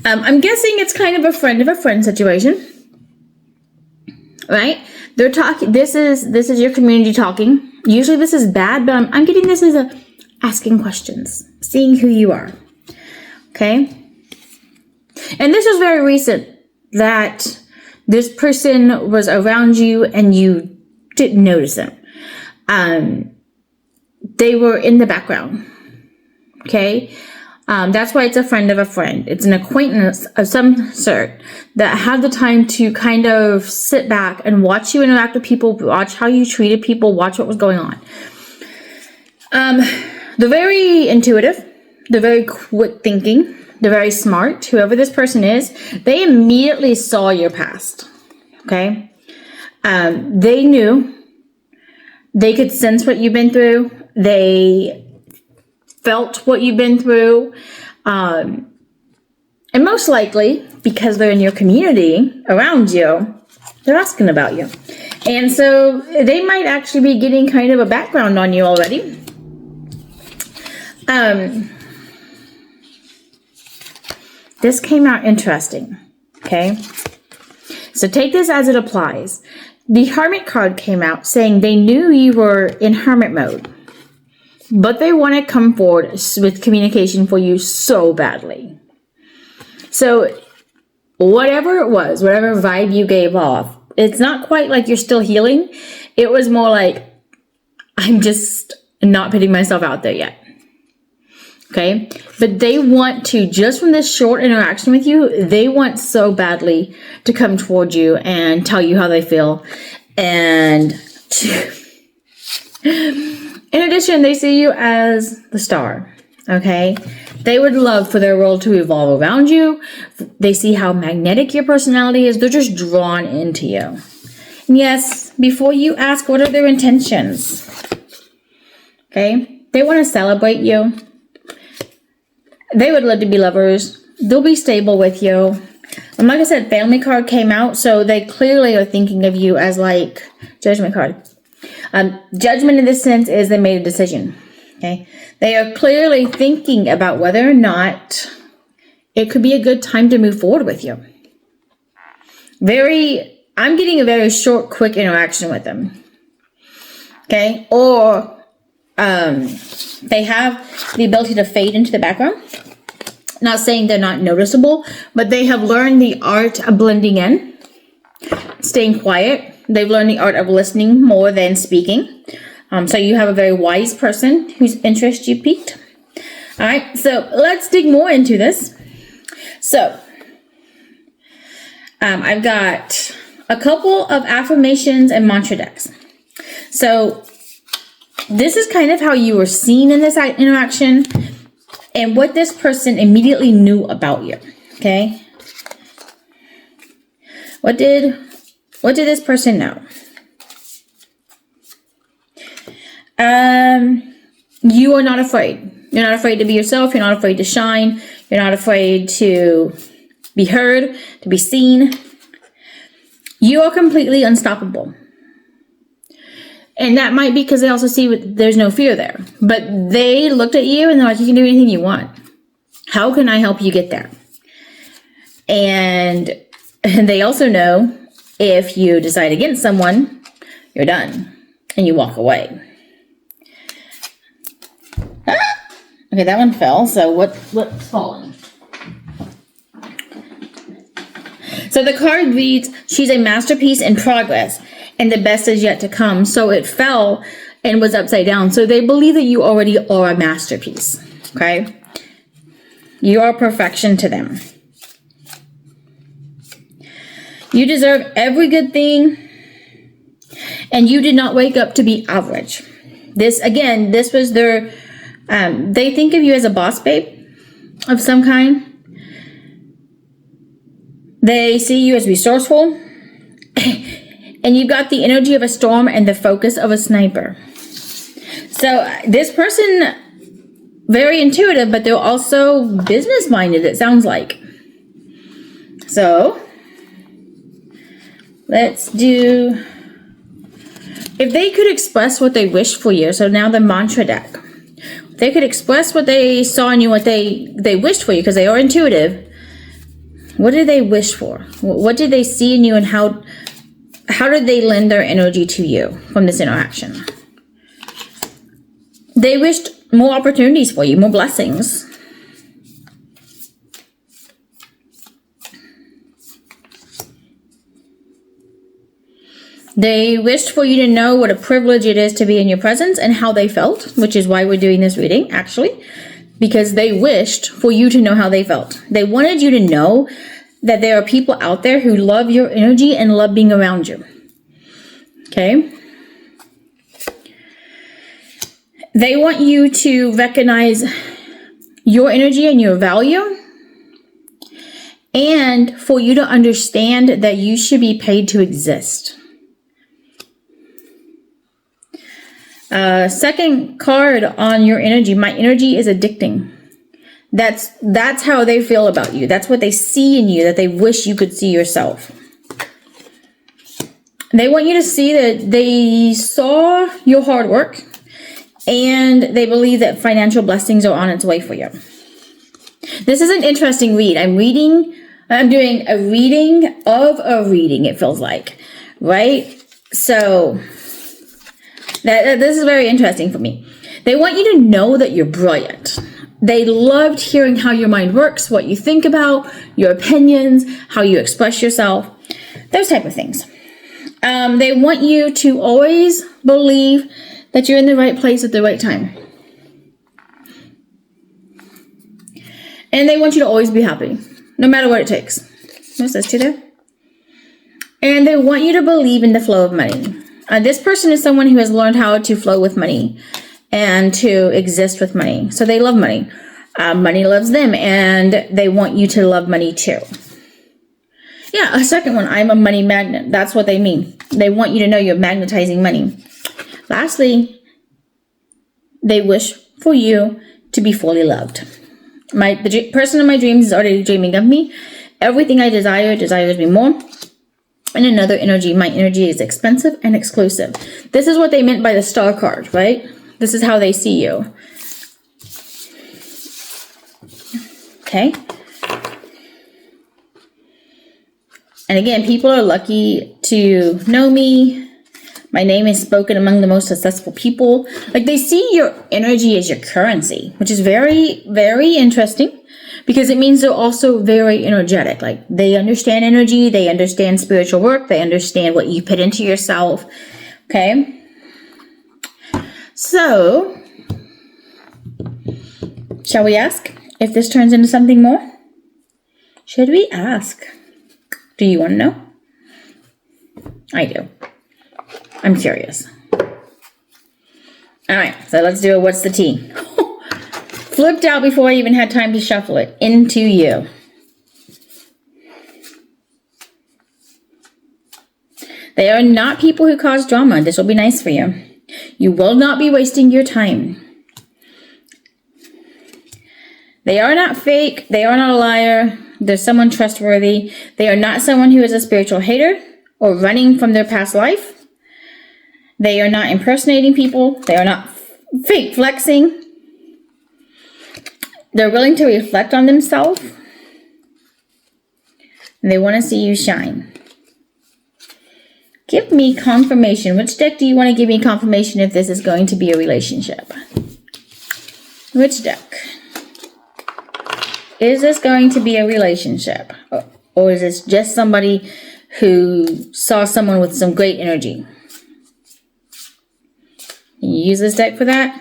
I'm guessing it's kind of a friend situation, right? They're talking. This is your community talking. Usually this is bad, but I'm getting this as a asking questions, seeing who you are. Okay. And this was very recent that this person was around you and you didn't notice them. They were in the background. Okay. That's why it's a friend of a friend. It's an acquaintance of some sort that had the time to kind of sit back and watch you interact with people, watch how you treated people, watch what was going on. They're very intuitive. They're very quick thinking. They're very smart. Whoever this person is, they immediately saw your past. Okay? They knew. They could sense what you've been through. They felt what you've been through, and most likely because they're in your community around you, they're asking about you, and so they might actually be getting kind of a background on you already. This came out interesting. Okay, so take this as it applies. The Hermit card came out saying they knew you were in hermit mode, but they want to come forward with communication for you so badly. So whatever it was, whatever vibe you gave off, it's not quite like you're still healing. It was more like, I'm just not putting myself out there yet. Okay? But they want to, just from this short interaction with you, they want so badly to come toward you and tell you how they feel. And in addition, they see you as the star, okay? They would love for their world to evolve around you. They see how magnetic your personality is. They're just drawn into you. And yes, before you ask, what are their intentions? Okay? They want to celebrate you. They would love to be lovers. They'll be stable with you. And like I said, family card came out, so they clearly are thinking of you as like judgment card. Judgment in this sense is they made a decision. Okay, they are clearly thinking about whether or not it could be a good time to move forward with you. I'm getting a very short, quick interaction with them. Okay, or they have the ability to fade into the background. Not saying they're not noticeable, but they have learned the art of blending in, staying quiet. They've learned the art of listening more than speaking. So you have a very wise person whose interest you piqued. All right, so let's dig more into this. So I've got a couple of affirmations and mantra decks. So this is kind of how you were seen in this interaction and what this person immediately knew about you. Okay, what did this person know? You are not afraid. You're not afraid to be yourself. You're not afraid to shine. You're not afraid to be heard, to be seen. You are completely unstoppable. And that might be because they also see there's no fear there. But they looked at you and they're like, you can do anything you want. How can I help you get there? And they also know if you decide against someone, you're done. And you walk away. Okay, that one fell. So what's falling? So the card reads, she's a masterpiece in progress, and the best is yet to come. So it fell and was upside down. So they believe that you already are a masterpiece. Okay? You are perfection to them. You deserve every good thing, and you did not wake up to be average. This was their, they think of you as a boss babe of some kind. They see you as resourceful, and you've got the energy of a storm and the focus of a sniper. So this person, very intuitive, but they're also business-minded, it sounds like. So let's do, if they could express what they wish for you, so now the mantra deck. They could express what they saw in you, what they wished for you, because they are intuitive. What did they wish for? What did they see in you, and how did they lend their energy to you from this interaction? They wished more opportunities for you, more blessings. They wished for you to know what a privilege it is to be in your presence and how they felt, which is why we're doing this reading, actually, because they wished for you to know how they felt. They wanted you to know that there are people out there who love your energy and love being around you. Okay? They want you to recognize your energy and your value, and for you to understand that you should be paid to exist. Second card on your energy. My energy is addicting. That's how they feel about you. That's what they see in you, that they wish you could see yourself. They want you to see that they saw your hard work, and they believe that financial blessings are on its way for you. This is an interesting read. I'm doing a reading of a reading, it feels like, right? So this is very interesting for me. They want you to know that you're brilliant. They loved hearing how your mind works, what you think about, your opinions, how you express yourself, those type of things. They want you to always believe that you're in the right place at the right time. And they want you to always be happy, no matter what it takes. What's this to do? And they want you to believe in the flow of money. This person is someone who has learned how to flow with money and to exist with money. So they love money. Money loves them, and they want you to love money too. Yeah, a second one, I'm a money magnet. That's what they mean. They want you to know you're magnetizing money. Lastly, they wish for you to be fully loved. The person in my dreams is already dreaming of me. Everything I desires me more. And another energy, my energy is expensive and exclusive. This is what they meant by the star card, right? This is how they see you. Okay. And again, people are lucky to know me. My name is spoken among the most successful people. Like, they see your energy as your currency, which is very, very interesting, because it means they're also very energetic. Like, they understand energy, they understand spiritual work, they understand what you put into yourself. Okay? So, shall we ask if this turns into something more? Should we ask? Do you want to know? I do. I'm curious. All right, so let's do a what's the tea? Flipped out before I even had time to shuffle it. Into you. They are not people who cause drama. This will be nice for you. You will not be wasting your time. They are not fake. They are not a liar. They're someone trustworthy. They are not someone who is a spiritual hater or running from their past life. They are not impersonating people. They are not fake flexing. They're willing to reflect on themselves. And they want to see you shine. Give me confirmation. Which deck do you want to give me confirmation if this is going to be a relationship? Which deck? Is this going to be a relationship? Or is this just somebody who saw someone with some great energy? Can you use this deck for that?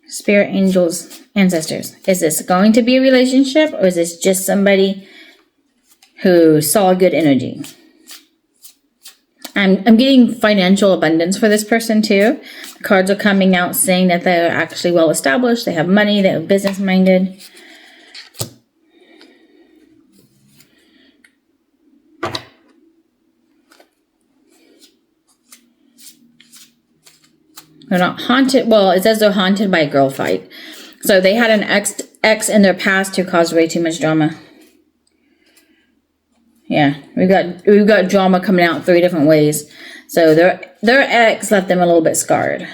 Spirit, angels, ancestors. Is this going to be a relationship, or is this just somebody who saw good energy? I'm getting financial abundance for this person too. The cards are coming out saying that they're actually well established. They have money. They're business minded. They're not haunted. Well, it says they're haunted by a girl fight. So they had an ex in their past who caused way too much drama. Yeah, we've got drama coming out 3 different ways. So their ex left them a little bit scarred.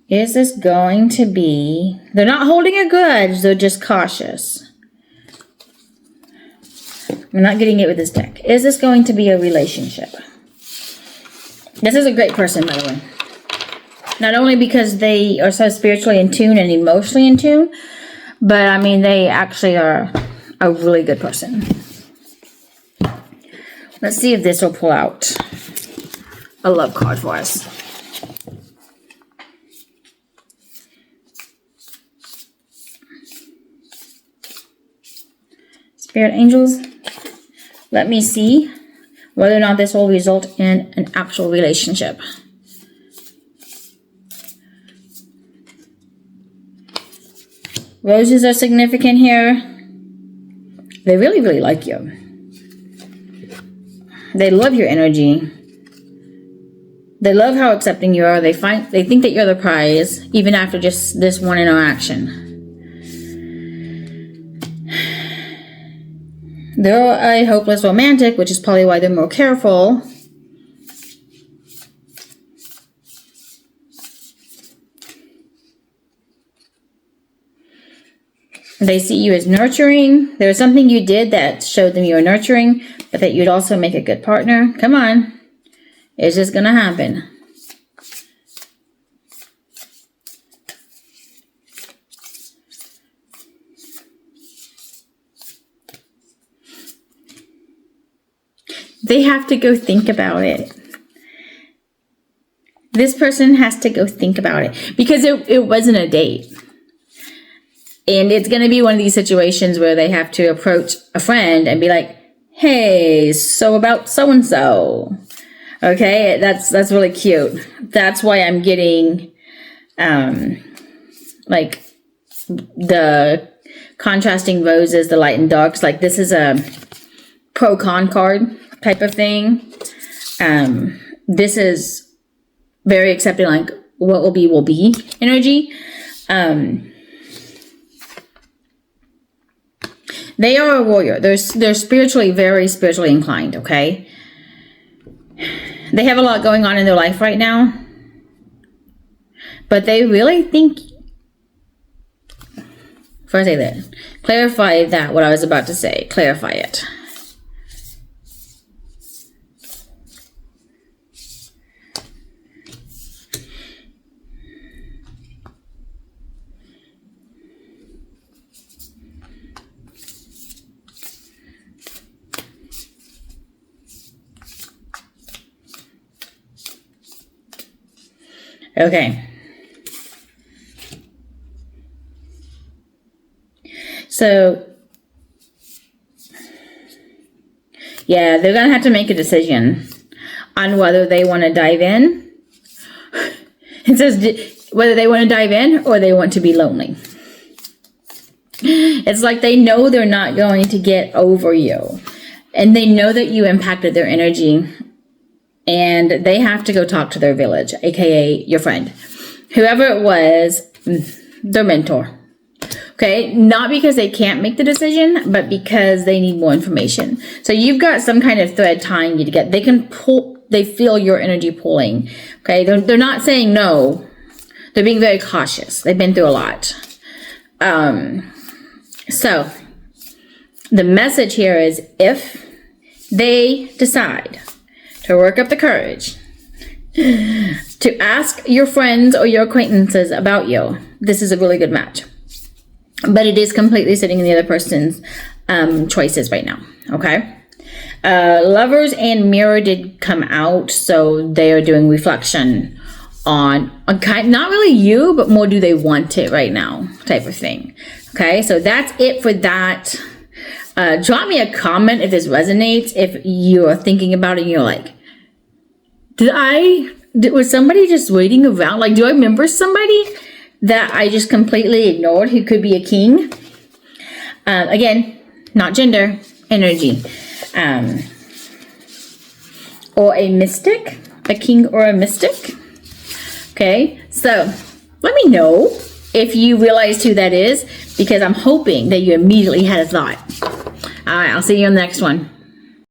Is this going to be... They're not holding a grudge, they're just cautious. I'm not getting it with this deck. Is this going to be a relationship? This is a great person, by the way. Not only because they are so spiritually in tune and emotionally in tune, but I mean, they actually are a really good person. Let's see if this will pull out a love card for us. Spirit angels, let me see whether or not this will result in an actual relationship. Roses are significant here. They really, really like you. They love your energy. They love how accepting you are. They think that you're the prize, even after just this one interaction. They're a hopeless romantic, which is probably why they're more careful. They see you as nurturing. There was something you did that showed them you were nurturing, but that you'd also make a good partner. Come on. It's just going to happen. They have to go think about it. This person has to go think about it because it wasn't a date. And it's going to be one of these situations where they have to approach a friend and be like, hey, so about so-and-so. Okay, that's really cute. That's why I'm getting like the contrasting roses, the light and darks. Like this is a pro-con card type of thing. This is very accepting, like what will be energy. They are a warrior. They're spiritually, very spiritually inclined, okay? They have a lot going on in their life right now. But they really think... Before I say that, clarify that, what I was about to say. Clarify it. Okay. So, yeah, they're going to have to make a decision on whether they want to dive in. It says whether they want to dive in or they want to be lonely. It's like they know they're not going to get over you. And they know that you impacted their energy. And they have to go talk to their village, aka your friend. Whoever it was, their mentor. Okay? Not because they can't make the decision, but because they need more information. So you've got some kind of thread tying you together. They can pull, they feel your energy pulling. Okay? They're not saying no. They're being very cautious. They've been through a lot. So, the message here is if they decide to work up the courage to ask your friends or your acquaintances about you, this is a really good match. But it is completely sitting in the other person's choices right now, okay? Lovers and Mirror did come out, so they are doing reflection on not really you, but more do they want it right now type of thing. Okay, so that's it for that. Drop me a comment if this resonates, if you're thinking about it and you're like, was somebody just waiting around? Like, do I remember somebody that I just completely ignored who could be a king? Again, not gender, energy. Or a mystic, a king or a mystic. Okay, so let me know if you realized who that is, because I'm hoping that you immediately had a thought. All right, I'll see you in the next one.